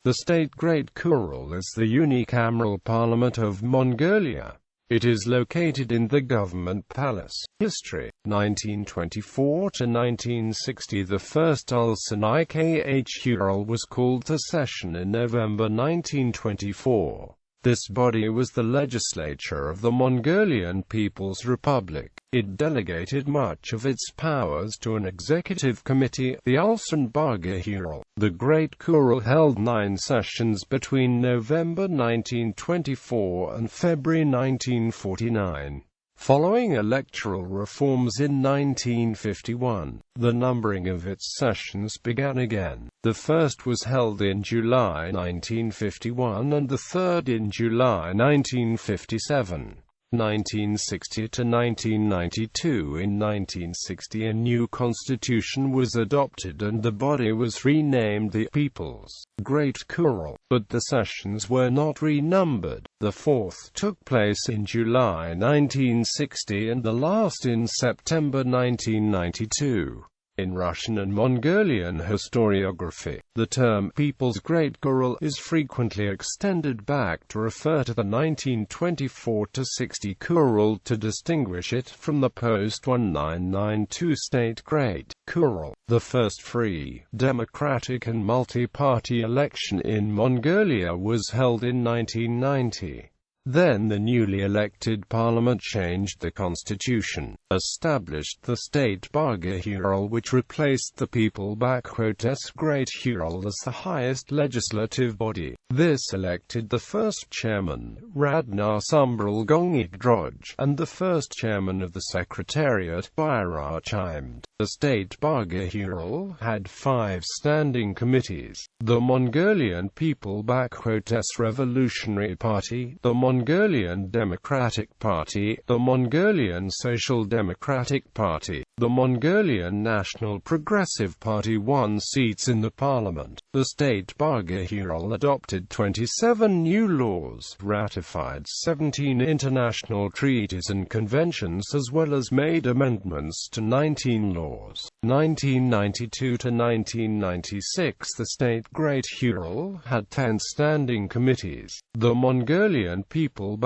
The State Great Khural is the unicameral parliament of Mongolia. It is located in the government palace. History: 1924 to 1960. The first Untitled Chapter was called to session in November 1924. This body was the legislature of the Mongolian People's Republic. It delegated much of its powers to an executive committee, the Untitled Chapter. The Great Khural held 9 sessions between November 1924 and February 1949. Following electoral reforms in 1951, the numbering of its sessions began again. The first was held in July 1951 and the third in July 1957. 1960 to 1992. In 1960 a new constitution was adopted and the body was renamed the People's Great Khural, but the sessions were not renumbered. The fourth took place in July 1960 and the last in September 1992. In Russian and Mongolian historiography, the term People's Great Khural is frequently extended back to refer to the 1924–60 Khural to distinguish it from the post-1992 State Great Khural. The first free, democratic and multi-party election in Mongolia was held in 1990. Then the newly elected parliament changed the constitution, established the State Great Khural, which replaced the People-Great Khural as the highest legislative body. This elected the first chairman, Radna-Droj, and the first chairman of the Secretariat, Byrachimd. The State Great Khural had 5 standing committees: the Mongolian People-Great Revolutionary Party, the Mongolian Democratic Party, the Mongolian Social Democratic Party, the Mongolian National Progressive Party. 1 seats in the parliament. The State Great Khural adopted 27 new laws, ratified 17 international treaties and conventions, as well as made amendments to 19 laws. 1992 to 1996. The State Great Khural had 10 standing committees: the Mongolian People-Great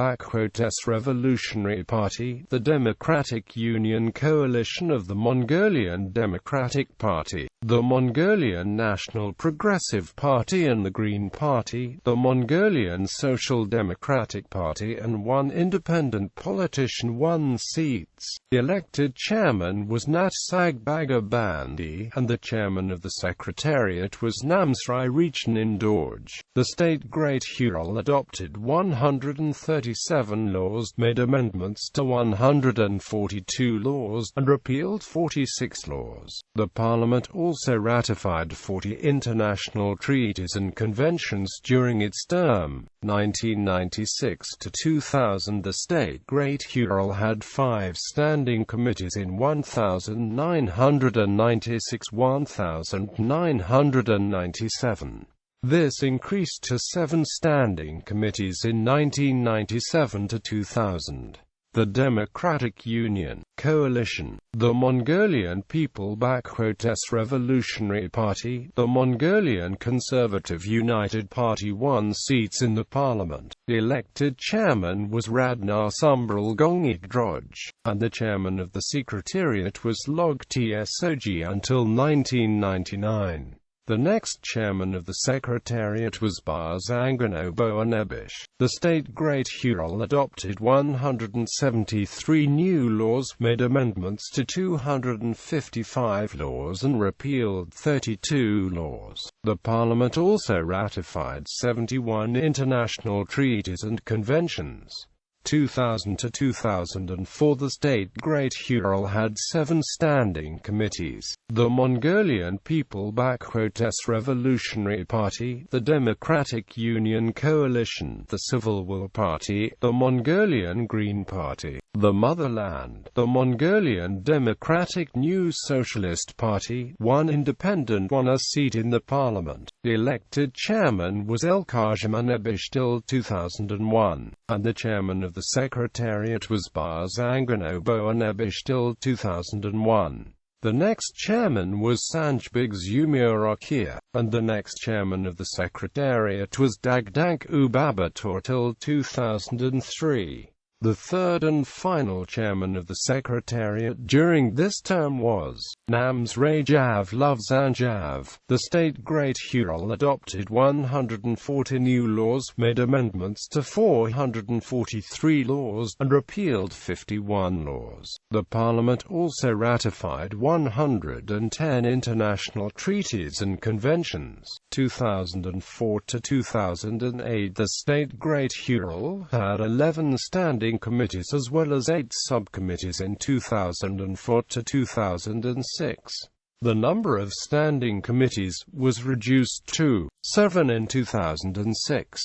Revolutionary Party, the Democratic Union Coalition of the Mongolian Democratic Party, the Mongolian National Progressive Party and the Green Party, the Mongolian Social Democratic Party, and 1 independent politician. 1 seats. The elected chairman was Natsagbaga-Bandi, and the chairman of the Secretariat was Namsrai Rechnindorj. The State Great Khural adopted 137 laws, made amendments to 142 laws, and repealed 46 laws. The parliament also ratified 40 international treaties and conventions during its term. 1996 to 2000. The State Great Khural had 5 standing committees in 1996, 1997. This increased to 7 standing committees in 1997 to 2000. The Democratic Union Coalition, the Mongolian People-Great Revolutionary Party, the Mongolian Conservative United Party. 1 seats in the parliament. The elected chairman was Radna-Droj, and the chairman of the Secretariat was Log-Tsog until 1999. The next chairman of the Secretariat was Barzanganoboanebish. The State Great Khural adopted 173 new laws, made amendments to 255 laws and repealed 32 laws. The parliament also ratified 71 international treaties and conventions. 2000 to 2004. The State Great Khural had 7 standing committees: the Mongolian People-Great Revolutionary Party, the Democratic Union Coalition, the Civil War Party, the Mongolian Green Party, the Motherland, the Mongolian Democratic New Socialist Party. 1 independent won a seat in the parliament. The elected chairman was Elkazhimanebish till 2001, and the chairman of the Secretariat was Barzanganoboanebish till 2001. The next chairman was Sanjbigs Umurakia, and the next chairman of the Secretariat was Dagdank Ubabator till 2003. The third and final chairman of the Secretariat during this term was Namsrajav Lovzanjav. The State Great Khural adopted 140 new laws, made amendments to 443 laws, and repealed 51 laws. The Parliament also ratified 110 international treaties and conventions. 2004 to 2008, the State Great Khural had 11 standing committees as well as 8 subcommittees in 2004 to 2006. The number of standing committees was reduced to 7 in 2006.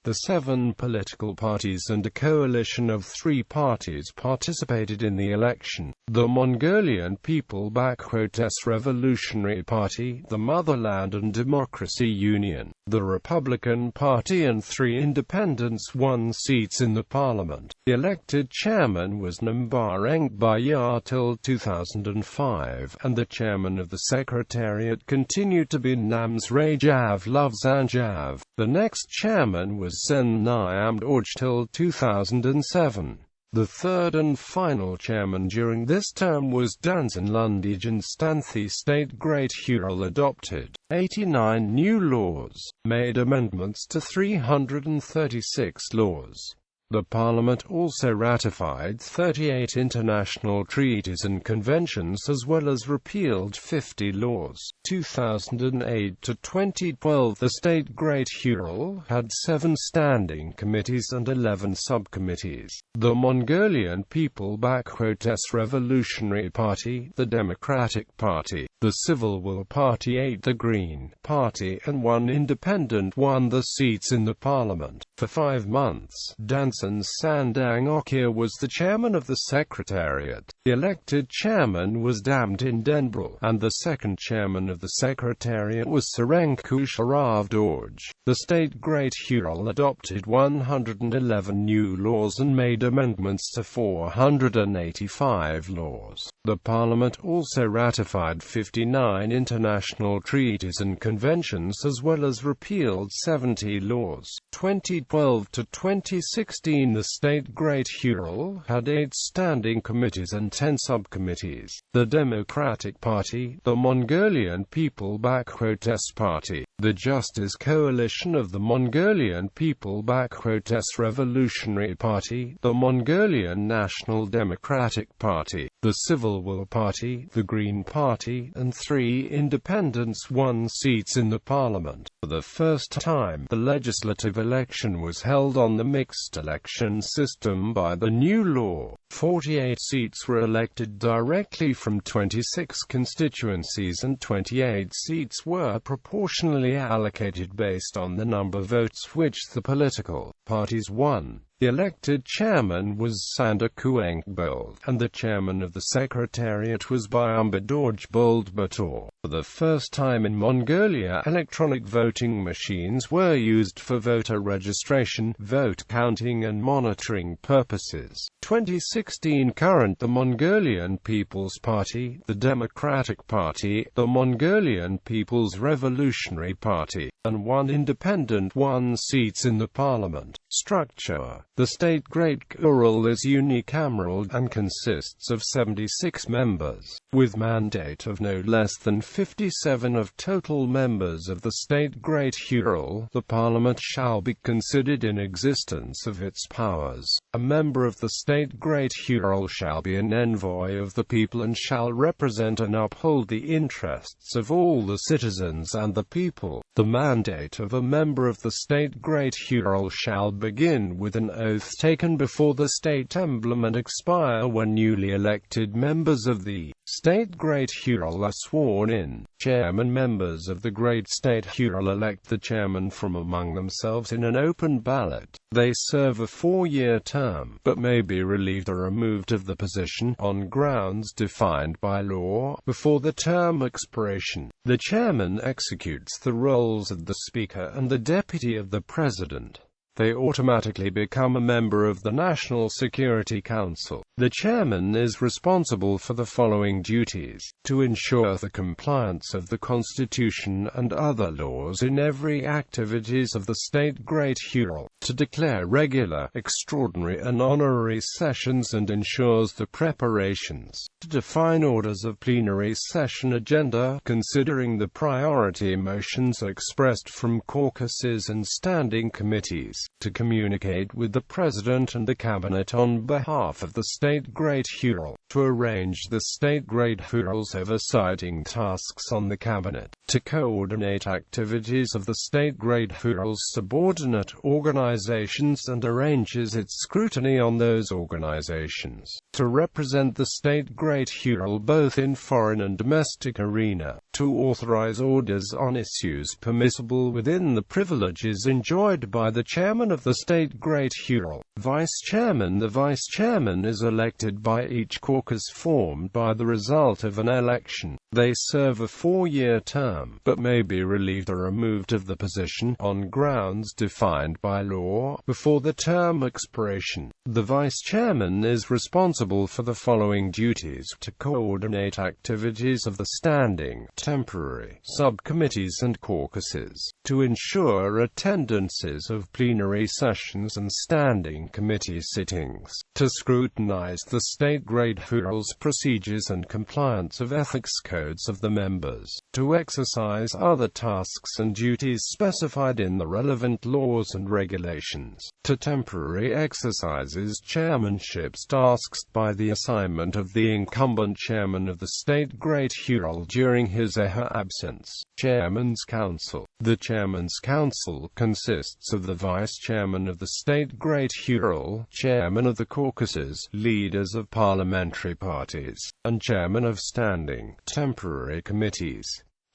The 7 political parties and a coalition of 3 parties participated in the election: the Mongolian People/S Revolutionary Party, the Motherland and Democracy Union, the Republican Party, and 3 independents won seats in the parliament. The elected chairman was Nambareng Bayar till 2005, and the chairman of the Secretariat continued to be Namsrajav Lovzanjav. The next chairman was Sen Nyamdorj till 2007. The third and final chairman during this term was Dansan Lundijan Stanthi. State Great Khural adopted 89 new laws, made amendments to 336 laws. The Parliament also ratified 38 international treaties and conventions as well as repealed 50 laws. 2008 to 2012, the State Great Khural had 7 standing committees and 11 subcommittees: the Mongolian People/S Revolutionary Party, the Democratic Party, the Civil Will Party/It, the Green Party, and 1 independent won the seats in the Parliament. For 5 months, Dansan Sandang was the chairman of the Secretariat. The elected chairman was Damdin Denbral, and the second chairman of the Secretariat was Sarenku Sharavdorj. The State Great Khural adopted 111 new laws and made amendments to 485 laws. The Parliament also ratified 59 international treaties and conventions as well as repealed 70 laws. 2012 to 2016, the State Great Khural had 8 standing committees and 10 subcommittees: the Democratic Party, the Mongolian People/S Party, the Justice Coalition of the Mongolian People/S Revolutionary Party, the Mongolian National Democratic Party, the Civil Will Party, the Green Party, and 3 independents won seats in the Parliament. For the first time, the legislative election was held on the mixed election system by the new law. 48 seats were elected directly from 26 constituencies and 28 seats were proportionally allocated based on the number of votes which the political parties won. The elected chairman was Sanda Kuengbold, and the chairman of the Secretariat was Bayambadorj Boldbator. For the first time in Mongolia, electronic voting machines were used for voter registration, vote counting and monitoring purposes. 2016 current: the Mongolian People's Party, the Democratic Party, the Mongolian People's Revolutionary Party, and 1 independent won seats in the Parliament. Structure: the State Great Khural is unicameral and consists of 76 members, with mandate of no less than 57 of total members of the State Great Khural. The Parliament shall be considered in existence of its powers. A member of the State Great Khural shall be an envoy of the people and shall represent and uphold the interests of all the citizens and the people. The mandate of a member of the State Great Khural shall begin with an oath taken before the state emblem and expire when newly elected members of the State Great Khural are sworn in. Chairman: members of the Great State Khural elect the chairman from among themselves in an open ballot. They serve a 4-year term, but may be relieved or removed of the position, on grounds defined by law, before the term expiration. The chairman executes the roles of the Speaker and the Deputy of the President. they automatically become a member of the National Security Council. The chairman is responsible for the following duties: to ensure the compliance of the Constitution and other laws in every activities of the State Great Khural, to declare regular, extraordinary and honorary sessions and ensures the preparations, to define orders of plenary session agenda, considering the priority motions expressed from caucuses and standing committees, to communicate with the President and the Cabinet on behalf of the State Great Khural, to arrange the State Great Khural's oversighting tasks on the Cabinet, to coordinate activities of the State Great Khural's subordinate organizations and arranges its scrutiny on those organizations, to represent the State Great Khural both in foreign and domestic arena, to authorize orders on issues permissible within the privileges enjoyed by the chairman of the State Great Khural. Vice-chairman: the vice-chairman is elected by each caucus formed by the result of an election. They serve a 4-year term, but may be relieved or removed of the position, on grounds defined by law, before the term expiration. The vice-chairman is responsible for the following duties: to coordinate activities of the standing, temporary, subcommittees and caucuses, to ensure attendances of plenary sessions and standing committee sittings, to scrutinize the State Great Khural's procedures and compliance of ethics codes of the members, to exercise other tasks and duties specified in the relevant laws and regulations, to temporary exercises chairmanships tasked by the assignment of the incumbent chairman of the State Great Khural during his or her absence. Chairman's Council. The Chairman's Council consists of the Vice-Chairman of the State Great Khural, Chairman of the caucuses, leaders of parliamentary parties, and Chairman of standing, temporary committees.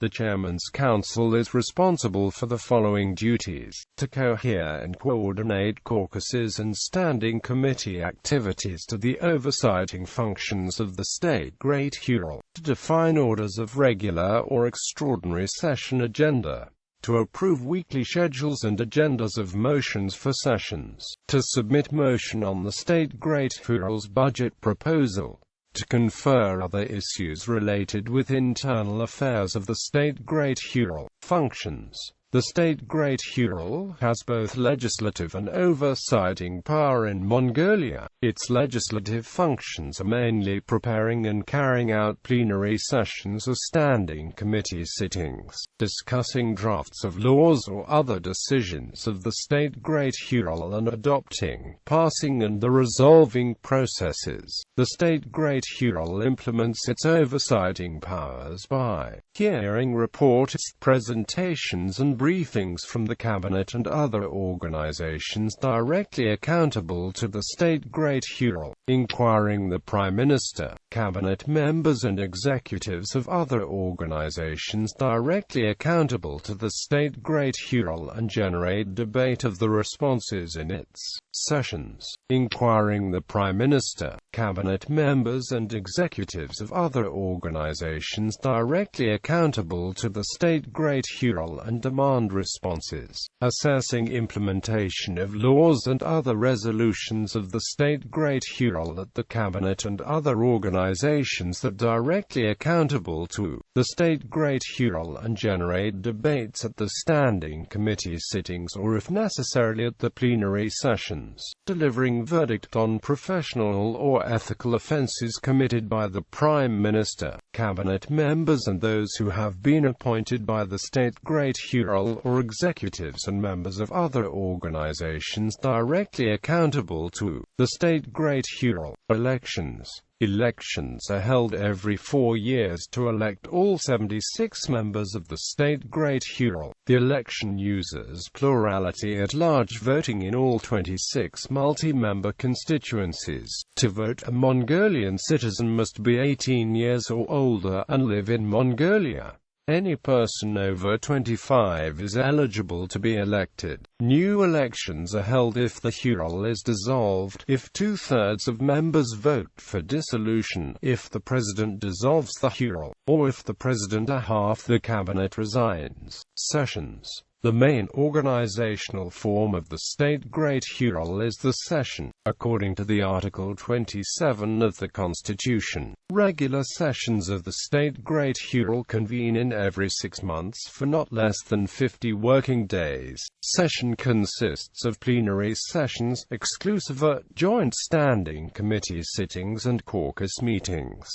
The Chairman's Council is responsible for the following duties: to cohere and coordinate caucuses and standing committee activities to the oversighting functions of the State Great Khural, to define orders of regular or extraordinary session agenda, to approve weekly schedules and agendas of motions for sessions, to submit motion on the State Great Khural's budget proposal, to confer other issues related with internal affairs of the State Great Khural. Functions. The State Great Khural has both legislative and oversighting power in Mongolia. Its legislative functions are mainly preparing and carrying out plenary sessions or standing committee sittings, discussing drafts of laws or other decisions of the State Great Khural and adopting, passing and the resolving processes. The State Great Khural implements its oversighting powers by hearing reports, presentations and briefings from the Cabinet and other organizations directly accountable to the State Great Khural, inquiring the Prime Minister, Cabinet members and executives of other organizations directly accountable to the State Great Khural and generate debate of the responses in its sessions, inquiring the Prime Minister, Cabinet members and executives of other organizations directly accountable to the State Great Khural and demand responses, assessing implementation of laws and other resolutions of the State Great Khural at the Cabinet and other organizations that directly accountable to the State Great Khural and generate debates at the standing committee sittings or if necessary at the plenary sessions, delivering verdict on professional or ethical offences committed by the Prime Minister, Cabinet members and those who have been appointed by the State Great Khural or executives and members of other organizations directly accountable to the State Great Khural. Elections. Elections are held every 4 years to elect all 76 members of the State Great Khural. The election uses plurality at large voting in all 26 multi-member constituencies. To vote, a Mongolian citizen must be 18 years or older and live in Mongolia. Any person over 25 is eligible to be elected. New elections are held if the Khural is dissolved, if 2/3 of members vote for dissolution, if the president dissolves the Khural, or if the president or half the cabinet resigns. Sessions. The main organizational form of the State Great Khural is the session. According to the Article 27 of the Constitution, regular sessions of the State Great Khural convene in every 6 months for not less than 50 working days. Session consists of plenary sessions, exclusive joint standing committee sittings and caucus meetings.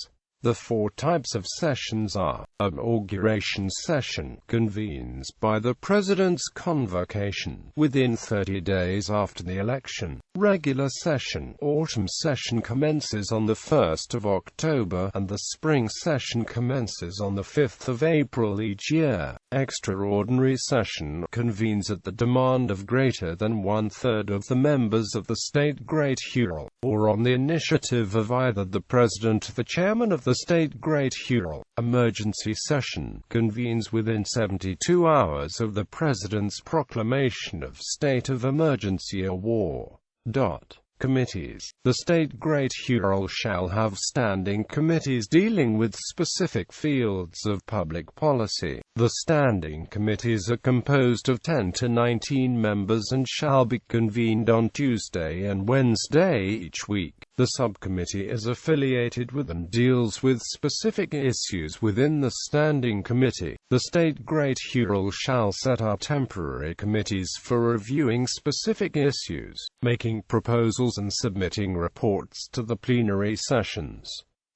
The 4 types of sessions are: inauguration session convenes by the President's convocation within 30 days after the election. Regular session. Autumn session commences on the 1st of October and the spring session commences on the 5th of April each year. Extraordinary session convenes at the demand of greater than 1/3 of the members of the State Great Khural, or on the initiative of either the President or the Chairman of the State Great Khural. Emergency session convenes within 72 hours of the President's proclamation of state of emergency or war. Committees. The State Great Khural shall have standing committees dealing with specific fields of public policy. The standing committees are composed of 10 to 19 members and shall be convened on Tuesday and Wednesday each week. The subcommittee is affiliated with and deals with specific issues within the standing committee. The State Great Khural shall set up temporary committees for reviewing specific issues, making proposals and submitting reports to the plenary sessions.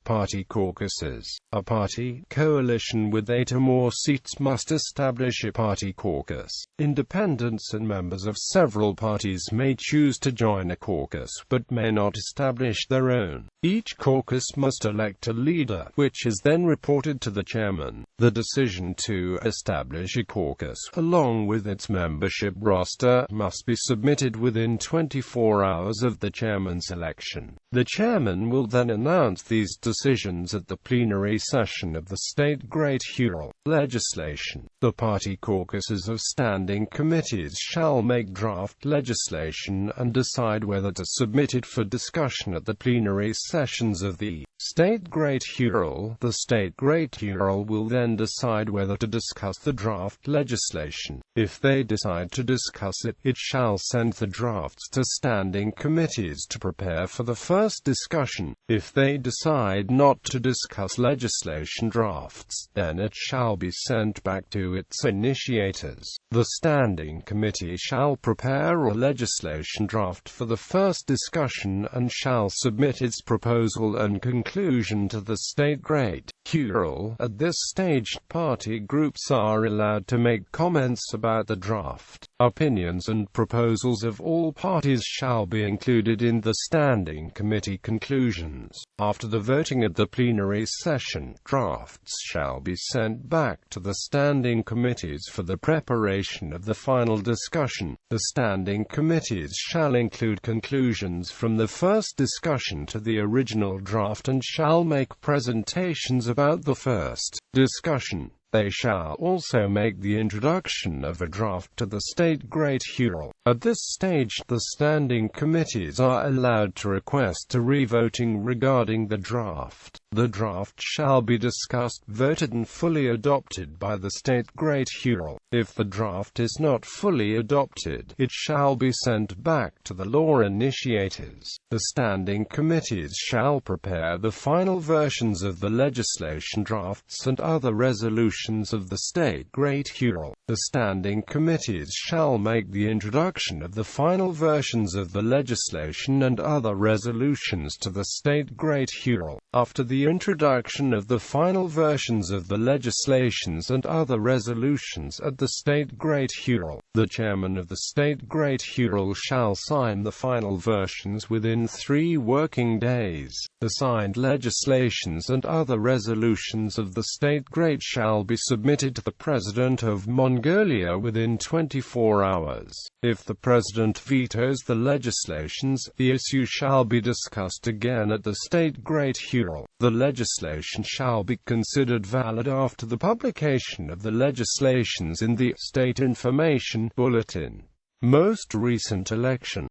Party caucuses. A party coalition with 8 or more seats must establish a party caucus. Independents and members of several parties may choose to join a caucus but may not establish their own. Each caucus must elect a leader, which is then reported to the chairman. The decision to establish a caucus, along with its membership roster, must be submitted within 24 hours of the chairman's election. The chairman will then announce these decisions at the plenary session of the State Great Khural. Legislation. The party caucuses of standing committees shall make draft legislation and decide whether to submit it for discussion at the plenary sessions of the State Great Khural. The State Great Khural will then decide whether to discuss the draft legislation. If they decide to discuss it, it shall send the drafts to standing committees to prepare for the first discussion. If they decide not to discuss legislation drafts, then it shall be sent back to its initiators. The standing committee shall prepare a legislation draft for the first discussion and shall submit its proposal and conclusion to the State Great Khural. At this stage, party groups are allowed to make comments about the draft. Opinions and proposals of all parties shall be included in the standing committee conclusions. After the voting at the plenary session, drafts shall be sent back to the standing committees for the preparation of the final discussion. The standing committees shall include conclusions from the first discussion to the original draft and shall make presentations about the first discussion. They shall also make the introduction of a draft to the State Great Khural. At this stage, the standing committees are allowed to request a revoting regarding the draft. The draft shall be discussed, voted and fully adopted by the State Great Khural. If the draft is not fully adopted, it shall be sent back to the law initiators. The standing committees shall prepare the final versions of the legislation drafts and other resolutions of the State Great Khural. The standing committees shall make the introduction of the final versions of the legislation and other resolutions to the State Great Khural. After the introduction of the final versions of the legislations and other resolutions at the State Great Khural, the chairman of the State Great Khural shall sign the final versions within 3 working days. The signed legislations and other resolutions of the State Great shall be submitted to the President of Mongolia within 24 hours. If the President vetoes the legislations, the issue shall be discussed again at the State Great Khural. The legislation shall be considered valid after the publication of the legislations in the State Information Bulletin. Most recent election.